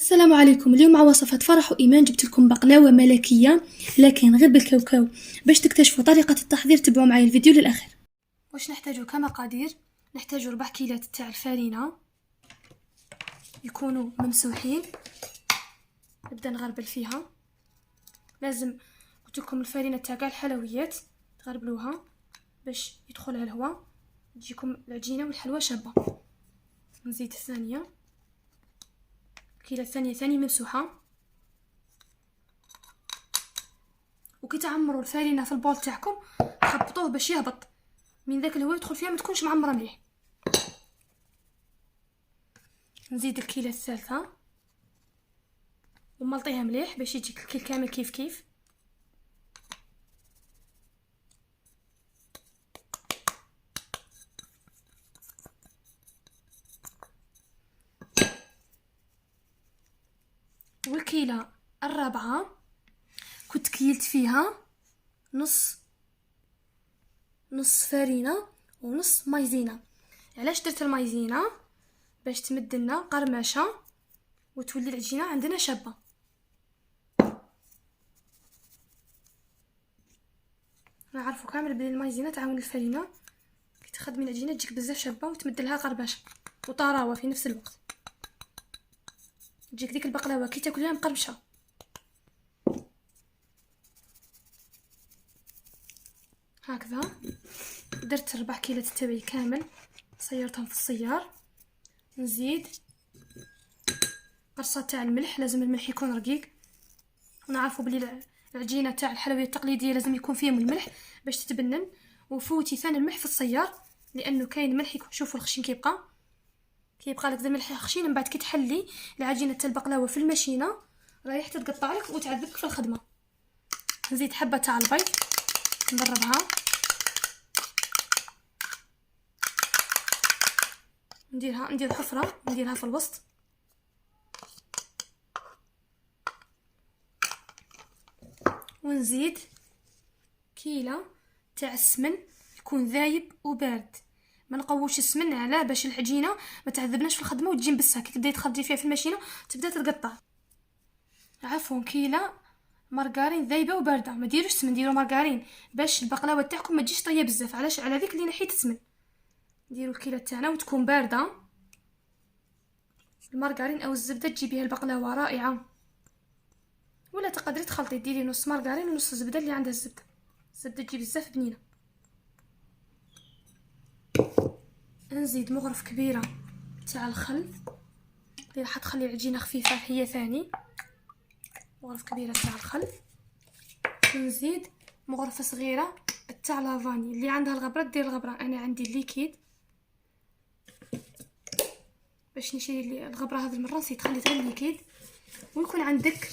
السلام عليكم. اليوم مع وصفة فرح وإيمان جبت لكم بقلاوة ملكية لكن غير بالكاوكاو. باش تكتشفوا طريقة التحضير تبعوا معي الفيديو للآخر. واش نحتاجو كمقادير؟ نحتاجو 4 كيلات تاع الفارينة يكونوا ممسوحين. نبدا نغربل فيها. لازم قلت لكم الفارينة تاع كاع الحلويات تغربلوها باش يدخلها الهواء تجيكم العجينة والحلوى شابة. نزيد الثانية كيلة ثانية ممسوحة. وكي تعمروا الفارينة في البول تاعكم خبطوه باش يهبط من ذاك الهواء يدخل فيها، ما تكونش معمره مليح. نزيد الكيلة الثالثة وملطيها مليح باش يجيك الكيل كامل كيف كيف. والكيلة الرابعة كنت كيلت فيها نص فارينة ونص مايزينا. علاش درت المايزينا؟ باش تمد لنا قرمشه وتولي العجينه عندنا شابه. نعرفوا كامل بلي المايزينا تعاون الفارينه كي تخدمي العجينه تجيك بزاف شابه وتمد لها قرمشه وطراوه في نفس الوقت، تجيك ديك البقلاوه كي تاكليها مقرمشه. هكذا درت 4 كيلات تاعي كامل صيرتهم في الصيار. نزيد قرصه تاع الملح، لازم الملح يكون رقيق، ونعرفوا بلي العجينه تاع الحلويات التقليديه لازم يكون فيهم الملح باش تتبنن. وفوتي ثاني الملح في الصيار لانه كاين ملح يكون، شوفوا الخشين كيبقى لك ذا الملح خشين. من بعد كي تحلي العجينه تاع البقلاوه في الماشينه رايح تتقطع لك وتعذبك في الخدمه. نزيد حبه تاع البيض نضربها، ندير حفره نديرها في الوسط. ونزيد كيلة تاع السمن يكون ذايب وبارد. ما نقووش السمن على باش العجينه ما تعذبناش في الخدمه وتجي مبسه كي تبداي تخرجي فيها في الماشينه تبدا تتقطع. عفوا كيلة مارغرين ذايبه وبارده، ما ديروش سمن، ديروا مارغرين باش البقلاوه تاعكم ما تجيش طريه بزاف. علاش؟ على ذيك اللي نحيت السمن. نديروا الكيلة تاعنا وتكون بارده. المارغرين او الزبده تجي بها البقلاوه رائعه، ولا تقدري تخلطي ديري نص مارغرين ونص زبده اللي عندها الزبده تجي بزاف بنينه. نزيد مغرف كبيره تاع الخل اللي راح تخلي العجينه خفيفه هي ثاني. مغرف كبيره تاع الخل. نزيد مغرفه صغيره تاع لافاني، اللي عندها الغبره دير الغبره، انا عندي الليكيد باش نشري الغبره هذه المره نسيت خليت غير الليكيد. ويكون عندك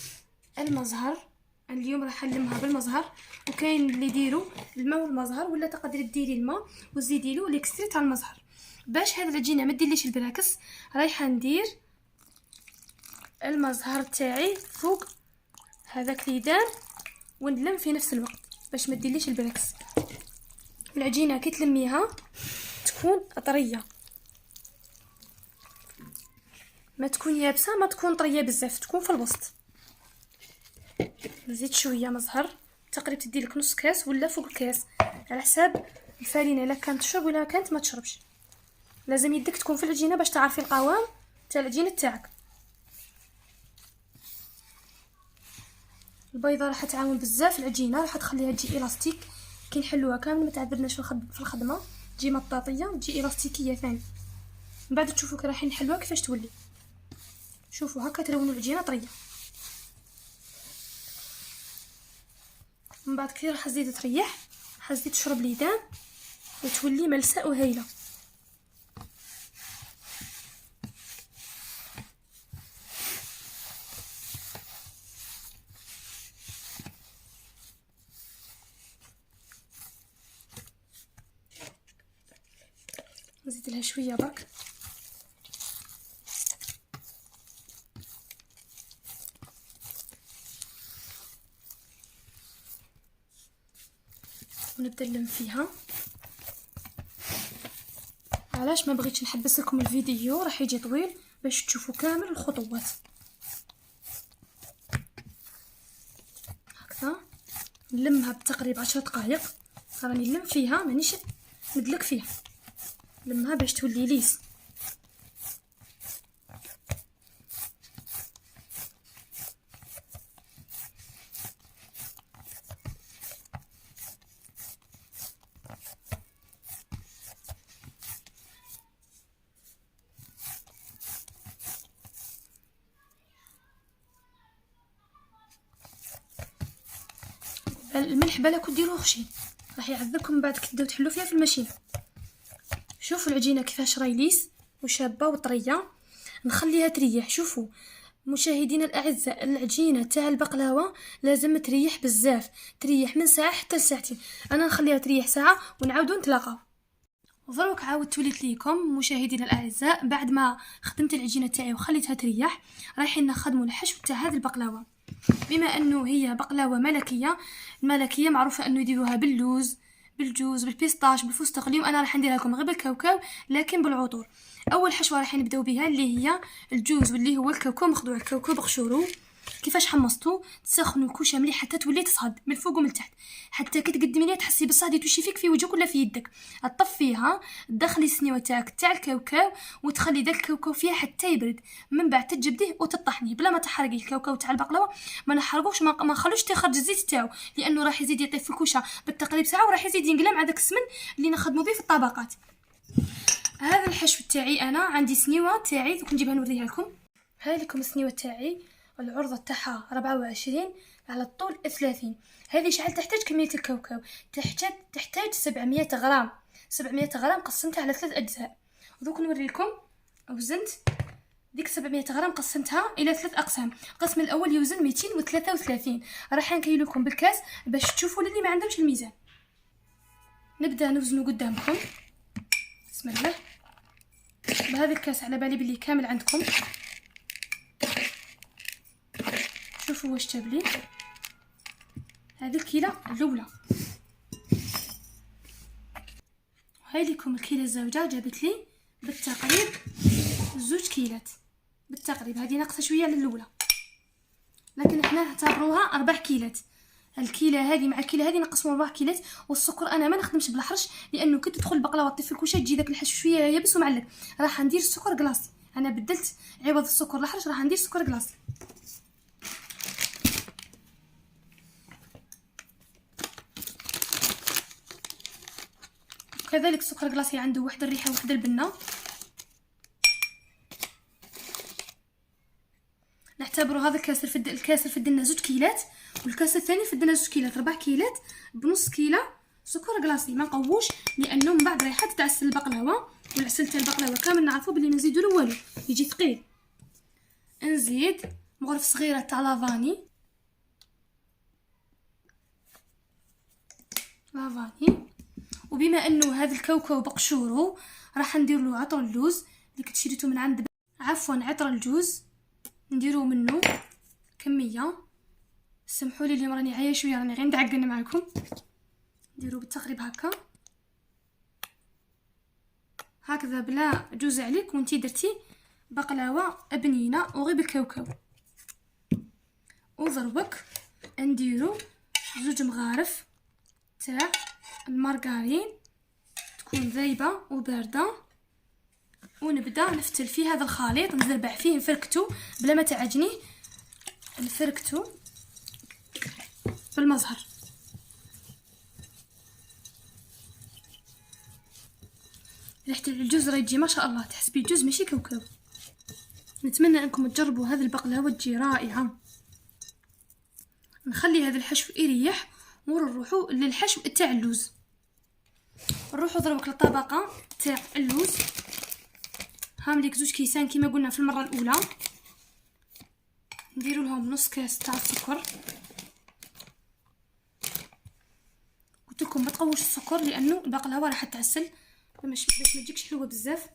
المزهر، اليوم راح نلمها بالمزهر. وكاين اللي يديروا الماء والمزهر، ولا تقدري ديري الماء وتزيدي له ليكستري تاع المزهر. باش هذه العجينه ما ديرليش البراكس رايحه ندير المزهر تاعي فوق هذاك ليدان ونلم في نفس الوقت باش ما ديرليش البراكس. العجينه كي تلميها تكون طريه، ما تكون يابسه ما تكون طريه بزاف، تكون في الوسط. نزيد شويه مزهر تقريبا تديلك نص كاس ولا فوق الكاس على حساب الفارينه، الا كانت تشرب ولا كانت ما تشربش. لازم يدك تكون في العجينه باش تعرفي القوام تاع العجينه تاعك. البيضه راح تعاون بزاف العجينه، راح تخليها تجي الاستيك كي نحلوها كامل ما تعذبناش في الخدمه، تجي مطاطيه وتجي الاستيكيه ثاني. من بعد تشوفوا كي رايحين نحلوها كيفاش تولي. شوفوا هكا تلونوا العجينه طريه. من بعد كي راح تزيد تريح راح تزيد تشرب ليدان وتولي ملساء وهايله. نزيد لها شويه برك. ونبدا نلم فيها. علاش ما بغيتش نحبس لكم الفيديو راح يجي طويل باش تشوفوا كامل الخطوات. نلمها بتقريبا 10 دقائق. راني نلم فيها مانيش ندلك فيها، نلمها باش تولي ليس. الملح بالك ديروه خشين، راح يعذبكم بعد كي تبداو تحلو فيها في الماشينه. شوفوا العجينه كيفاش راهي ليس وشابه وطريه. نخليها تريح. شوفوا مشاهدينا الاعزاء، العجينه تاع البقلاوه لازم تريح بزاف، تريح من ساعه حتى لساعتين. انا نخليها تريح ساعه ونعاودو نتلاقاو. دروك عاودت وليت ليكم مشاهدينا الاعزاء بعد ما خدمت العجينه تاعي وخليتها تريح. رايحين نخدموا الحشو تاع هذه البقلاوه. بما انه هي بقلاوه ملكيه، الملكيه معروفه انه يديروها باللوز، بالجوز، بالبيستاش، بالفستق. اليوم انا راح نديرها لكم غير بالكاوكاو لكن بالعطور. اول حشوه راح نبداو بها اللي هي الجوز، واللي هو الكاوكاو مخدوع. الكاوكاو بقشورو كيفاش حمصتو، تسخنوا الكوشه مليح حتى تولي تصهد من الفوق ومن التحت، حتى كي تقدمي ليها تحسي بالصهد يتوشي فيك في وجهك ولا في يدك. تطفيها، تدخلي السنيوه تاعك تاع الكاوكاو وتخلي داك الكاوكاو فيها حتى يبرد. من بعد تجبديه وتطحنيه بلا ما تحرقي الكاوكاو تاع البقلاوه. ما نحرقوش، ما نخلوش تخرج الزيت تاعو، لانه راح يزيد يطيب في الكوشه بالتقريب ساعه، وراح يزيد ينقلع مع داك السمن اللي نخدموا به في الطبقات. هذا الحشو تاعي انا عندي سنيوه تاعي، دوك نجيبها نوريها لكم. هاي لكم السنيوه تاعي، العرضه تاعها 24 على الطول 30. هذه شحال تحتاج كميه الكاوكاو؟ تحتاج 700 غرام. 700 غرام قسمتها على 3 اجزاء. دوك نوريكم وزنت ديك 700 غرام قسمتها الى 3 اقسام. القسم الاول يوزن 233. راح نكيل لكم بالكاس باش تشوفوا للي ما عندهمش الميزان. نبدا نوزنه قدامكم. بسم الله. بهذا الكاس على بالي بلي كامل عندكم. شوفوا واش جاب لي. هذه الكيله الاولى، وهاي لكم الكيله الزوجه جابت لي بالتقريب 2 كيلات بالتقريب. هذه ناقصه شويه على الاولى، لكن احنا نعتبروها 4 كيلات. الكيله هذه مع الكيله هذه نقسموا 4 كيلات. والسكر انا ما نخدمش بالحرش، لانه كي تدخل البقلاوه طيب في الكوشه تجي داك الحشو شويه يابس ومعلق. راح ندير السكر كلاصي. انا بدلت عوض السكر الحرش راح ندير سكر كلاصي. كذلك السكر كلاصي عنده واحد الريحه وواحد البنه. نعتبروا هذا الكاس رفد لنا 2 كيلات، والكاس الثاني فد لنا 2 كيلات، 4 كيلات بنص كيله سكر كلاصي. ما نقووش لانه من بعد رايحه تعسل البقلاوه، والعسل تاع البقلاوه كامل نعرفوا بلي ما نزيدو له والو، يجي ثقيل. نزيد مغرف صغيره تاع لافاني. وبما انه هذا الكاوكاو بقشورو راح ندير له عطر اللوز اللي كتشريتو من عند عطر الجوز. نديرو منه كميه. سمحوا لي اليوم راني عايه شويه، راني غير ندعقن معكم. نديرو بالتقريب هكذا بلا جوز عليك، وانتي درتي بقلاوه بنينه وغير بالكاوكاو. وضربك نديرو 2 مغارف تاع المارغرين تكون ذايبه وبارده، ونبدا نفتل فيه هذا الخليط، نزربع فيه، نفركتو بلا ما تعجنيه، نفركتو بالمزهر. ريحه الجوز راهي تجي ما شاء الله، تحسبي الجوز ماشي كاوكاو. نتمنى انكم تجربوا هذه البقلاوه تجي رائعه. نخلي هذا الحشو يريح ونروحوا للحشو تاع اللوز. نروحوا دروك للطبقه تاع اللوز. هامليك 2 كيسان كما قلنا في المره الاولى. نديروا لهم نص كاس تاع السكر. قلت لكم ما تقووش السكر لانه البقلاوه راح تعسل باش ما تجيكش حلوه بزاف.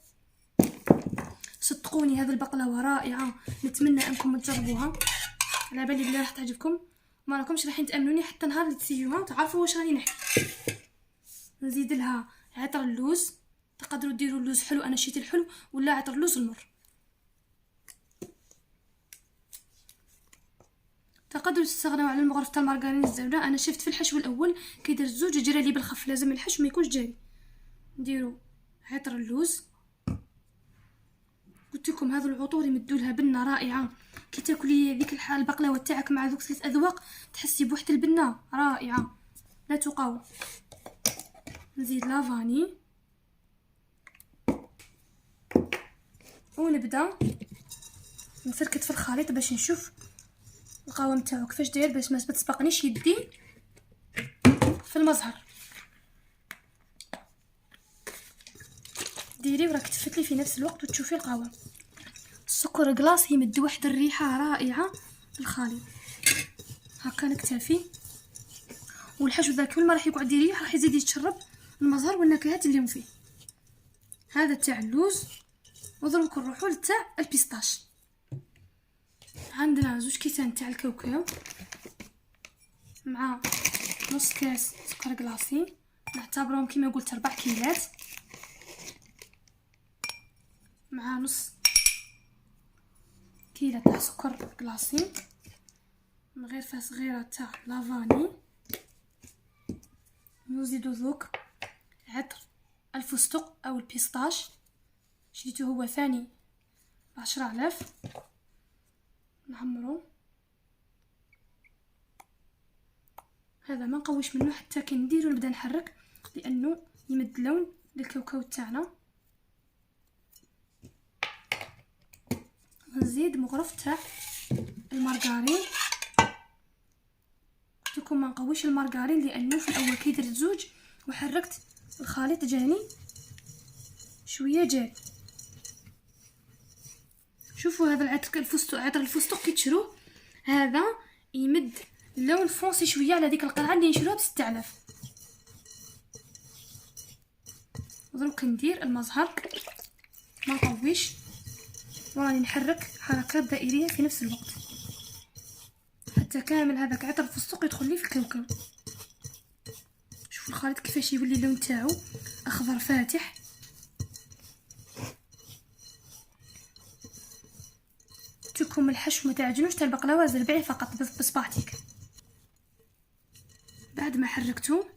صدقوني هذه البقلاوه رائعه، نتمنى انكم تجربوها. على بالي بلي راح تعجبكم، ما راكمش راح تامنوني حتى نهار اللي تسيوها تعرفوا واش راني نحكي. نزيد لها عطر اللوز. تقدروا ديروا اللوز حلو، انا شيت الحلو، ولا عطر اللوز المر. تقدروا تستغنوا على المغرف تاع المارغرين الزبده. انا شفت في الحشو الاول كيدير الزوج جرى لي بالخف، لازم الحشو ما يكونش جاري. نديروا عطر اللوز. قلت لكم هذو العطور يمدوا لها بنه رائعه، كي تاكلي ذيك البقلاوه تاعك مع ذوك 3 اذواق تحسي بوحده البنه رائعه لا تقاوم. نزيد لافاني ونبدا نفركت في الخليط باش نشوف القوام تاعو كيفاش داير، باش ما تسبقنيش يدي في المزهر. ديري وراك تفتلي في نفس الوقت وتشوفي القوام. السكر كلاص يمد واحد الريحه رائعه الخليط. هكا نكتفي. والحشو ذا كل ما راح يقعد يريح راح يزيد يتشرب المزهر والنكهات اللي فيه. هذا تاع اللوز. ودروك نروحوا لتاع البيستاش. عندنا 2 كيسان تاع الكاوكاو مع نص كاس سكر كلاصي، نعتبرهم كيما قلت 4 كيلات، مع نص كيلة تاع سكر كلاصي، مغرفة صغيرة تاع لافاني. نزيدو ذوك عطر الفستق او البيستاش، شريته هو ثاني ب10,000. نعمرو هذا ما نقوش منه حتى كي نديرو نبدا نحرك لانه يمد اللون للكاوكاو تاعنا. نزيد مغرف تاع المارغرين. قلت لكم ما نقويش المارغرين لانه في الاول كي درت زوج وحركت الخليط جاني شويه جاري. شوفوا هذا العطر الفستق، عطر الفستق كي تشروه هذا يمد اللون فونسي شويه على ديك القرعه اللي نشروها ب6000. دروك ندير المزهر ما نقويش وراني نحرك حركات دائريه في نفس الوقت حتى كامل هذاك عطر الفستق يدخل لي في الكاوكاو. شوفوا الخليط كيفاش يولي اللون تاعو اخضر فاتح. تكون الحشو ما تعجنوش تاع البقلاوه، زربعيه فقط بصبعتك. بعد ما حركته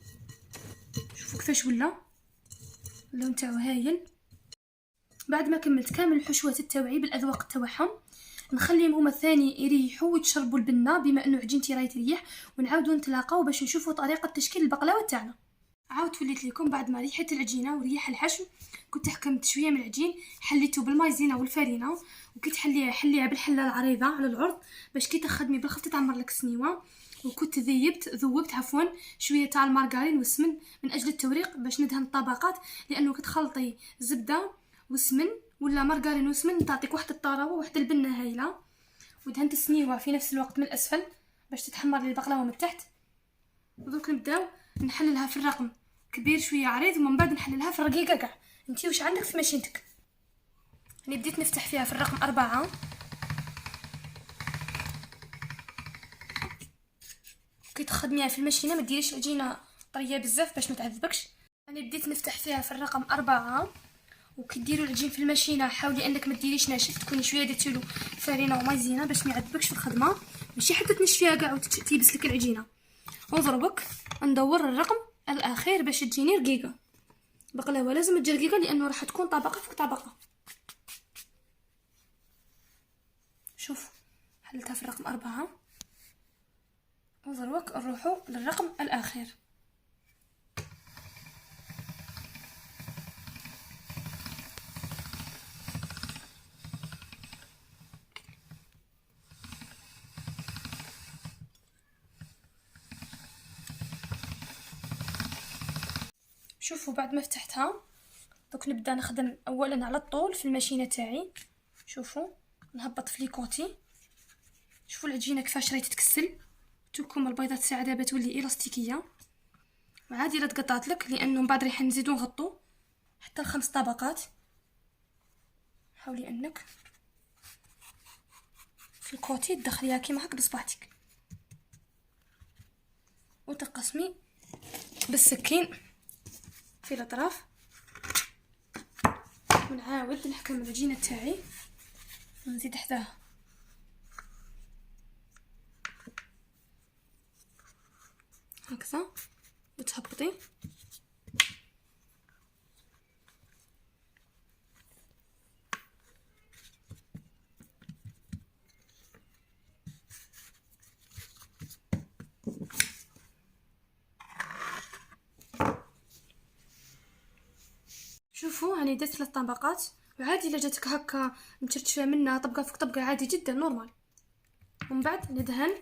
شوفوا كيفاش ولا اللون تاعو هايل. بعد ما كملت كامل الحشوات التوعي بالاذواق تاعهم نخليهم هما الثاني يريحوا ويتشربوا البنه بما انه عجينتي راهي تريح، ونعاودوا نتلاقاو باش نشوفوا طريقه تشكيل البقلاوه تاعنا. عاودت وليت لكم بعد ما ريحت العجينه وريح الحشو كنت حكمت شويه من العجين حليته بالمايزينا والفارينه، وكي تحليها حليها بالحله العريضه على العرض باش كي تخدمي بالخلط تعمر لك سنيوه. وكنت ذوبت عفوا شويه تاع المارغرين والسمن من اجل التوريق باش ندهن الطبقات، لانه كتخلطي زبده وسمن ولا مارغرين وسمن تعطيك واحد الطراوه واحد البنه هايله. ودهنت السنيوه في نفس الوقت من الاسفل باش تتحمر لي البقلاوه من تحت. ودروك نبداو نحللها في الرقم كبير شويه عريض، ومن بعد نحللها في الرقيقه كاع. انتي واش عندك في ماشينتك. انا بديت نفتح فيها في الرقم 4. كي تخدميها في الماشينه ما ديريش العجينه طريه بزاف باش ما تعذبكش. انا بديت نفتح فيها في الرقم 4. وكي ديروا العجين في الماشينه حاولي انك ما ديريش ناشف، تكوني شويه درتي له فارينه ومايزينا باش ما يعذبكش في الخدمه، ماشي حتى تنشفيها كاع وتيبس لك العجينه. وضربك ندور الرقم الاخير باش تجيني رقيقه. بقلاوه لازم تجي رقيقه لانه راح تكون طبقه فوق طبقه. شوف حلتها في الرقم 4. وضربك نروحوا للرقم الاخير. شوفوا بعد ما فتحتها دوك نبدا نخدم اولا على الطول في الماشينه تاعي. شوفوا نهبط في لي كوتي. شوفوا العجينه كيفاش راهي تتكسل. تكون البيضات ساعه دابا تولي الاستيكيه وعادي لا تقطعت لك، لانه من بعد راح نزيدو نغطو حتى ل5 طبقات. حاولي انك في الكوتي تدخليها كيما هكا بصبعتك وتقسمي بالسكين في الاطراف. ونعاود نحكم العجينه تاعي ونزيد حداها هكذا وتهبطي. شوفوا راني درت 3 طبقات، وعادي الا جاتك هكا مترتفه منها طبقه فوق طبقه عادي جدا نورمال. ومن بعد ندهن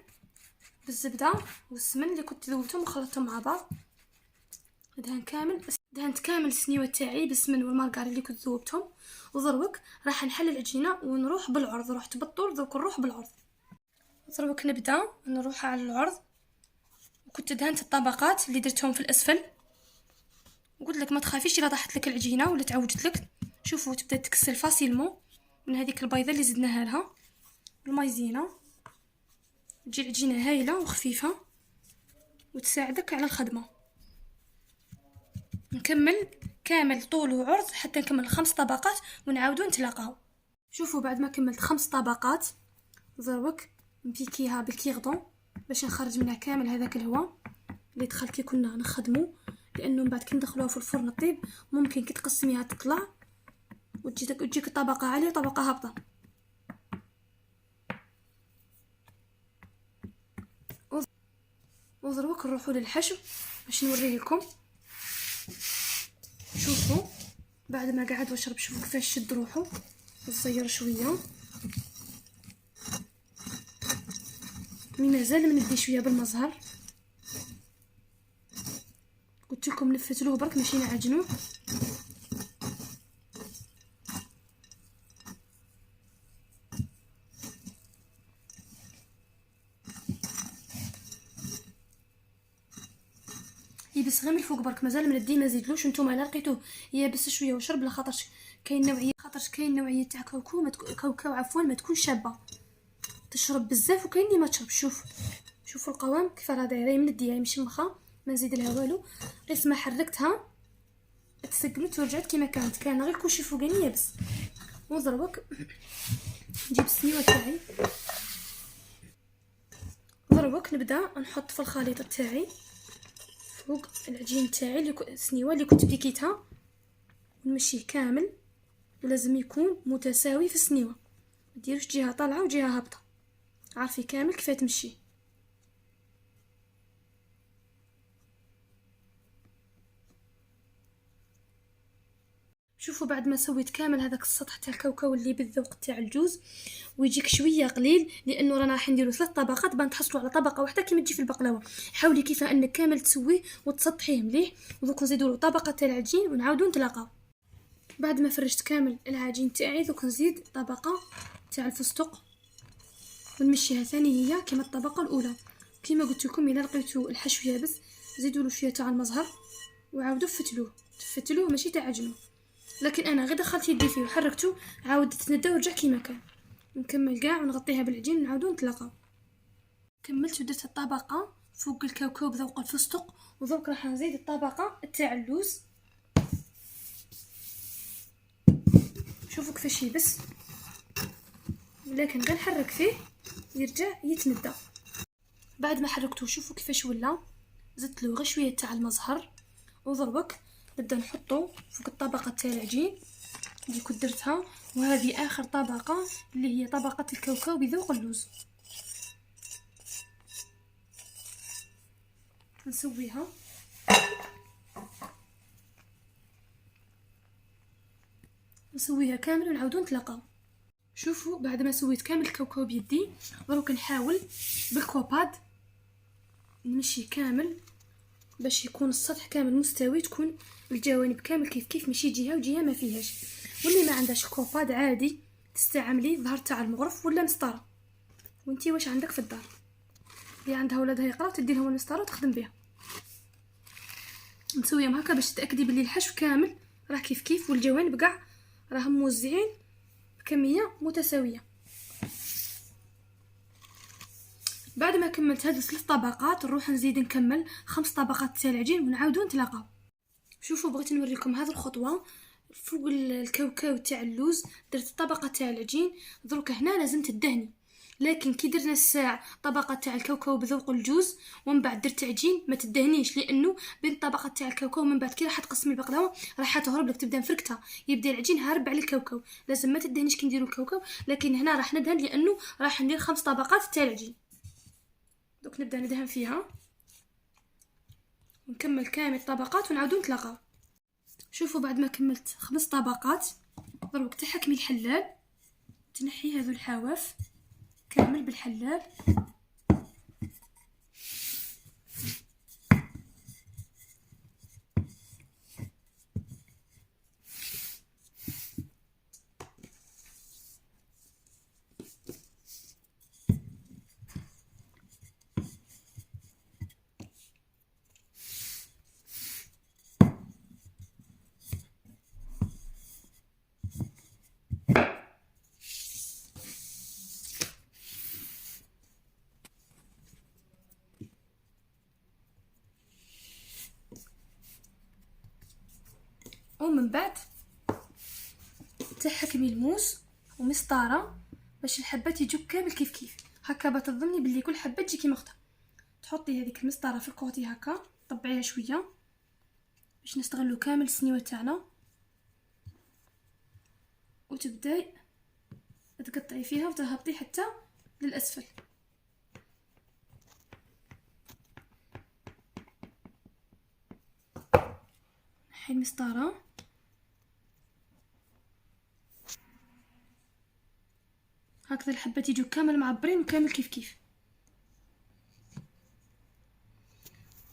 بالزبده والسمن اللي كنت ذوبتهم وخلطتهم مع بعض. دهنت كامل السنيوه تاعي بالسمن والمارغرين اللي كنت ذوبتهم. ودروك راح نحل العجينه ونروح بالعرض. رحت بالطول دوك نروح بالعرض. دروك نبدا نروح على العرض. وكنت دهنت الطبقات اللي درتهم في الاسفل. وقلت لك ما تخافيش الا طاحت لك العجينه ولا تعوجت لك. شوفوا تبدا تكسل فاسيلمون من هذيك البيضه اللي زدناها لها المايزينا. تجي العجينه هايله وخفيفه وتساعدك على الخدمه. نكمل كامل طول وعرض حتى نكمل 5 طبقات ونعاودو نتلاقاو. شوفوا بعد ما كملت 5 طبقات دروك نبيكيها بالكيغدون باش نخرج منها كامل هذاك الهواء اللي دخل كي كنا نخدمو، لانه من بعد كي ندخلوها في الفرن طيب ممكن كي تقسميها تطلع وتجيك طبقه عاليه وطبقه هابطه. ودروك نروحوا للحشو باش نوريه لكم. شوفوا بعد ما قعد واشرب شوفوا كيفاش شد روحو وصير شويه. مازال مندي شويه بالمزهر. قلت لكم نفتلوه برك ماشي نعجنوه. يبس غير من الفوق برك مازال مندي ما زيدلوش. نتوما الا لقيتوه يابس شويه وشرب لخاطرش كاين نوعيه تاع كاوكاو عفوا ما تكونش شابه تشرب بزاف، وكاين اللي ما تشرب. شوفوا القوام كيف راه دايره منديه مشمخه ما نزيد لها والو. غير ما حركتها تسقمت ورجعت كما كانت، كان غير كلشي فوقاني يابس. ودروك نجيب السنيوه تاعي. دروك نبدا نحط في الخليط تاعي فوق العجين تاعي السنيوه اللي كنت بيكيتها ونمشيه كامل. ولازم يكون متساوي في السنيوه، ما ديروش جهه طالعه وجهه هابطه، عارفي كامل كيف تمشي. شوفوا بعد ما سويت كامل هذاك السطح تاع الكاوكاو اللي بالذوق تاع الجوز ويجيك شويه قليل، لانه رانا راح نديرو 3 طبقات بان تحصلوا على طبقه واحده كيما تجي في البقلاوه. حاولي كيف انك كامل تسويه وتسطحيه مليح. ودوك نزيدو له طبقه تاع العجين ونعاودو نتلاقاو. بعد ما فرشت كامل العجين تاعي دوك نزيد طبقه تاع الفستق ونمشيها ثاني هي كما الطبقه الاولى. كيما قلت لكم الا لقيتو الحشو يابس زيدوا له شويه تاع المزهر وعاودوا فتلوه ماشي تعجنوه. لكن انا غير دخلت يدي فيه وحركته عاودت تندى ورجع كيما كان. نكمل كاع ونغطيها بالعجين ونعاودو نتلاقاو. كملت ودرت الطبقه فوق الكاوكاو بذوق الفستق. ودروك راح نزيد الطبقه تاع اللوز. شوفوا كيفاش يبس، لكن غير نحرك فيه يرجع يتندى. بعد ما حركته شوفوا كيفاش ولا. زدت له غير شويه تاع المزهر. وضربك نبدا نحطو فوق الطبقه تاع العجين اللي كنت درتها. وهذه اخر طبقه اللي هي طبقه الكاوكاو بذوق اللوز. نسويها كامل ونعاودو نتلاقاو. شوفوا بعد ما سويت كامل الكاوكاو بيدي دروك نحاول بالكوباد نمشي كامل باش يكون السطح كامل مستوي، تكون الجوانب كامل كيف ماشي جهه وجهه ما فيهاش. واللي ما عندهاش كوباد عادي تستعملي ظهر تاع المغرف ولا مسطره. وانتي واش عندك في الدار اللي عندها ولادها يقراو تدي لهم المسطره وتخدم بها. نسويهم هكا باش تاكدي بلي الحشو كامل راه كيف والجوانب كاع راهم موزعين بكميه متساويه. بعد ما كملت هذه 3 طبقات نروح نزيد نكمل 5 طبقات تاع العجين ونعاودو نتلاقاو. شوفوا بغيت نوريكم هذه الخطوه. فوق الكاوكاو تاع اللوز درت الطبقه تاع العجين. دروك هنا لازم تدهني لكن كي درنا الساعه طبقه تاع الكاوكاو بذوق الجوز ومن بعد درت عجين ما تدهنيش، لانه بين طبقه تاع الكاوكاو من بعد كي راح تقسمي البقلاوه راح تهرب لك، تبدا مفركته، يبدا العجين هارب على الكاوكاو. لازم ما تدهنيش كي نديرو الكاوكاو، لكن هنا راح ندهن لانه راح ندير 5 طبقات تاع العجين. دوك نبدا ندهن فيها ونكمل كامل الطبقات ونعاودو نتلاقاو. شوفوا بعد ما كملت 5 طبقات دروك تحكمي الحلال، تنحي هذو الحواف كامل بالحلال. ومن بعد تحكمي الموس ومسطره باش الحبات يجوا كامل كيف كيف هكا، بتظني باللي كل حبه تجي كيما اختها. تحطي هذيك المسطره في الكوتي هكا، طبعيها شويه باش نستغلو كامل السنيوه تاعنا، وتبداي تقطعي فيها وتهبطي حتى للاسفل. نحي المسطره هكذا، الحبات يجوا كامل معبرين وكامل كيف كيف.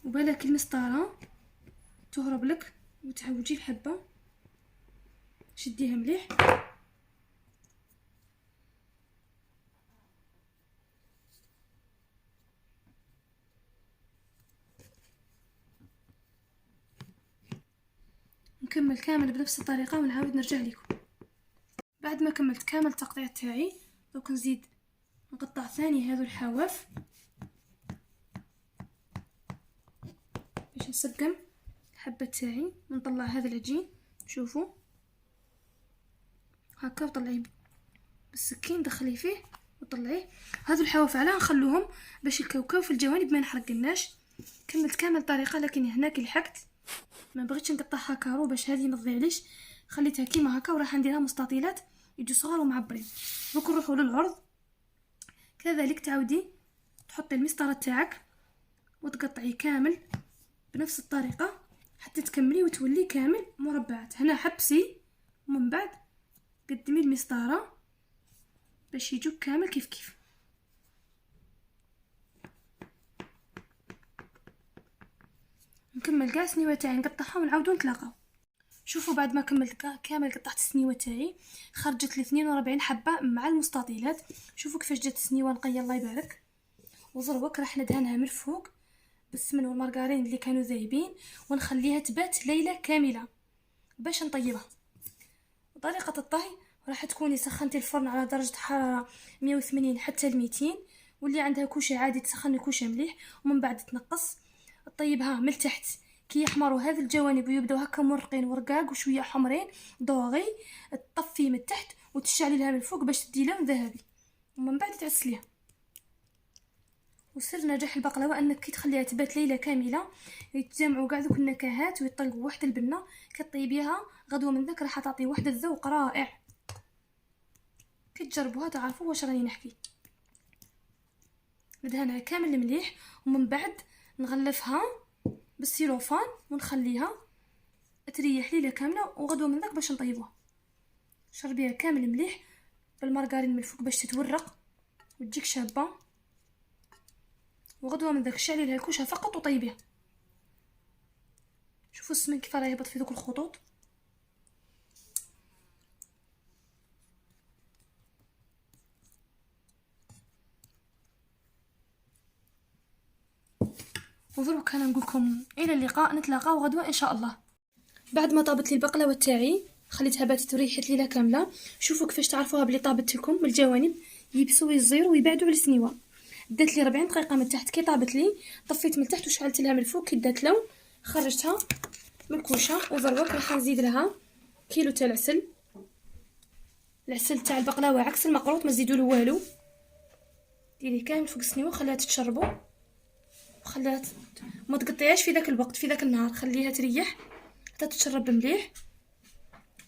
وبالك المسطره تهرب لك وتعوجي الحبه، شديها مليح. نكمل كامل بنفس الطريقه ونعاود نرجع لكم. بعد ما كملت كامل التقطيع تاعي دوك نزيد نقطع ثاني هذو الحواف باش نسقم الحبه تاعي ونطلع هذا العجين. شوفوا هكا، وطلعيه بالسكين، دخليه فيه وطلعيه. هذو الحواف علاه نخلوهم باش الكاوكاو في الجوانب ما نحرقناش. كملت كامل الطريقه، لكن هناك لحقت ما بغيتش نقطعها كارو باش هذه ما تضيعليش، خليتها كيما هكا وراح نديرها مستطيلات يجوا صغار ومعبرين. دوك نروحوا للعرض. كذلك تعاودي تحطي المسطره تاعك وتقطعي كامل بنفس الطريقه حتى تكملي وتولي كامل مربعات. هنا حبسي ومن بعد قدمي المسطره باش يجوا كامل كيف كيف. نكمل كاع السنيوه تاعي نقطعها ونعاودو نتلاقاو. شوفوا بعد ما كملت كامل قطعت السنيوه تاعي، خرجت 42 حبه مع المستطيلات. شوفوا كيفاش جات السنيوه نقيه الله يبارك. وزروك راح ندهنها من الفوق بالسمن والمارغرين اللي كانوا ذايبين، ونخليها تبات ليله كامله باش نطيبها. طريقه الطهي راح تكوني سخنتي الفرن على درجه حراره 180 حتى ل 200، واللي عندها كوشه عادي تسخن الكوشه مليح، ومن بعد تنقص طيبها من التحت كي يحمروا هذه الجوانب ويبداو هكا مرقين ورقاق وشويه حمرين دوغي، تطفي من التحت وتشعلي لها من الفوق باش تدي لون ذهبي، ومن بعد تعسليها. وسر نجاح البقلاوه انك كي تخليها تبات ليله كامله يتجمعوا كاع دوك النكهات ويطلقوا واحد البنه. كطيبيها غدوه من ذاك راح تعطي واحد الذوق رائع. كي تجربوها تعرفوا واش راني نحكي. ندهنها كامل مليح ومن بعد نغلفها بالسيلوفان ونخليها تريح ليله كامله، وغدوه من ذاك باش نطيبوها. شربيها كامل مليح بالمارغرين من الفوق باش تتورق وتجيك شابه، وغدوه من ذاك شعلي لها الكوشه فقط وطيبيها. شوفوا السمن كيف راه يهبط في دوك الخطوط. ودروك انا نقول لكم الى اللقاء، نتلاقاو غدوه ان شاء الله. بعد ما طابت لي البقلاوه تاعي خليتها باتت وريحت ليله كامله. شوفوا كيفاش تعرفوها بلي طابت لكم من الجوانب، يبسوا ويزيروا ويبعدوا على السنيوه. دات لي 40 دقيقه من تحت. كي طابت لي طفيت من تحت وشعلت لها من الفوق. كي دات لون خرجتها من الكوشه. ودروك راح نزيد لها كيلو تاع العسل. العسل تاع البقلاوه عكس المقروط ما تزيدوا له والو. ديري كامل فوق السنيوه، خليها تتشربوا وخليها ما تقطعيهاش في ذاك الوقت، في ذاك النهار خليها تريح حتى تتشرب مليح.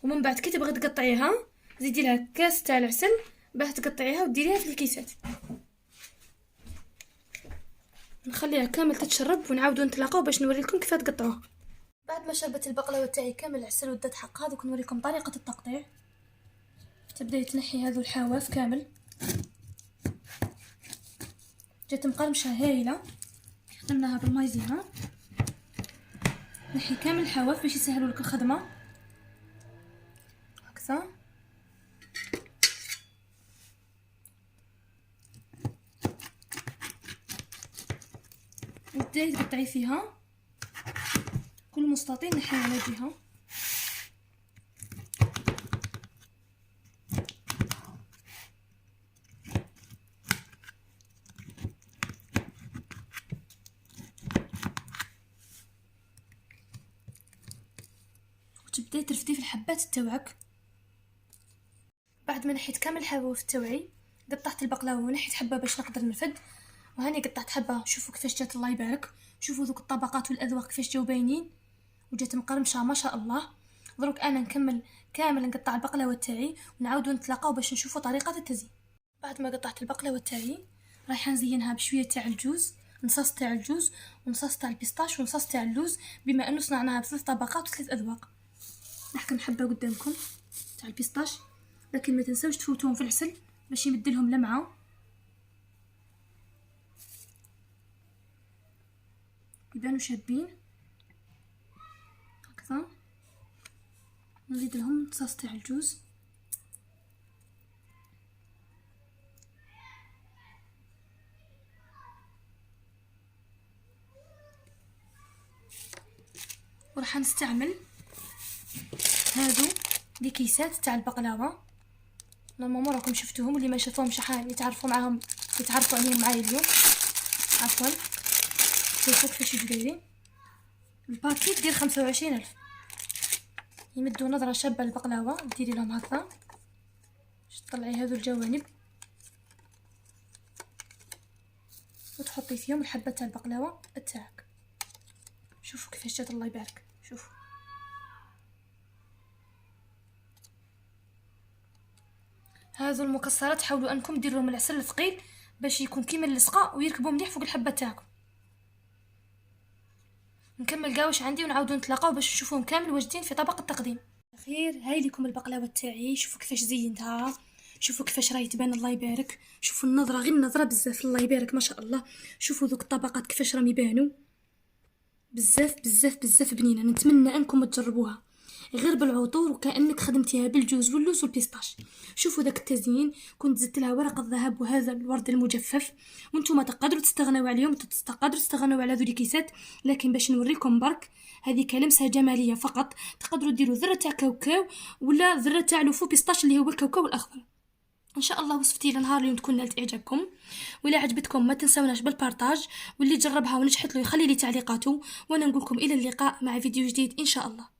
ومن بعد كي تبغي تقطعيها زيدي لها كاس تاع العسل باه تقطعيها وديريها في الكيسات. نخليها كامل تتشرب ونعاودو نتلاقاو باش نوريلكم كيف تقطعوها. بعد ما شربت البقلاوه تاعي كامل العسل ودات حقها، دوك نوريكم طريقه التقطيع. تبداي تنحي هذو الحواف كامل، جات مقرمشه هايله خدمناها بالمايزيها. نحي كامل الحواف باش يسهلوا لك الخدمه هكذا. وتبداي تقطعي فيها كل مستطيل نحي على جهه. وتبداي ترفدي في الحبات تاوعك. بعد ما نحيت كامل الحواف تاوعي قطعت البقلاوه ونحيت حبه باش نقدر نرفد. وهاني قطعت حبه، شوفوا كيفاش جات الله يبارك، شوفوا ذوك الطبقات والاذواق كيفاش جاو باينين وجات مقرمشه ما شاء الله. دروك انا نكمل كامل نقطع البقلاوه تاعي ونعاودو نتلاقاو باش نشوفوا طريقه التزيين. بعد ما قطعت البقلاوه تاعي رايحه نزينها بشويه تاع الجوز، نصاص تاع الجوز ونصاص تاع البيستاش ونصاص تاع اللوز، بما انه صنعناها بثلاث طبقات وثلاث اذواق. نحكم حبه قدامكم تاع البيستاش، لكن ما تنساوش تفوتوهم في العسل باش يمدلهم لمعه. يبانوا شابين هكذا. نزيد لهم الصوص تاع الجوز، وراح نستعمل هادو لي كيسات تاع البقلاوه. نورمالمون راكم شفتوهم، اللي ما شافوهمش حال يتعرفوا معاهم يتعرفوا عليهم معايا اليوم. عفوا شوفوا كيفاش دايرين. الباكيت دير 25,000. يمدوا نظره شابه البقلاوه. ديري لهم هكذا باش تطلعي هذو الجوانب وتحطي فيهم الحبه تاع البقلاوه تاعك. شوفوا كيفاش جات الله يبارك. شوفوا هذو المكسرات حاولوا انكم ديروا لهم العسل الثقيل باش يكون كيما اللصقه ويركبوا مليح فوق الحبه تاعكم. نكمل كاع واش عندي ونعاودو نتلاقاو باش نشوفوهم كامل واجدين في طبق التقديم. اخير هاي لكم البقلاوه تاعي، شوفوا كيفاش زينتها، شوفوا كيفاش راهي تبان الله يبارك. شوفوا النظره، غير النظره بزاف الله يبارك ما شاء الله. شوفوا ذوك الطبقات كيفاش راهم يبانوا بزاف بزاف بزاف بنينه. نتمنى انكم تجربوها غير بالعطور وكانك خدمتيها بالجوز واللوز والبيستاش. شوفوا داك التزيين، كنت زدت لها ورق الذهب وهذا الورد المجفف، وانتم تقدروا تستغنوا عليهم، تقدروا تستغنوا على ذو الكيسات، لكن باش نوريكم برك هذه كلمسه جماليه فقط. تقدروا ديروا ذره تاع كاوكاو ولا ذره تاع لوفو بيستاش اللي هو الكاوكاو الاخضر. ان شاء الله وصفتي لنهار اليوم تكون نالت اعجابكم، ولا عجبتكم ما تنسوناش بالبارطاج، واللي جربها ونجحت له يخلي لي تعليقاته، وانا نقولكم الى اللقاء مع فيديو جديد ان شاء الله.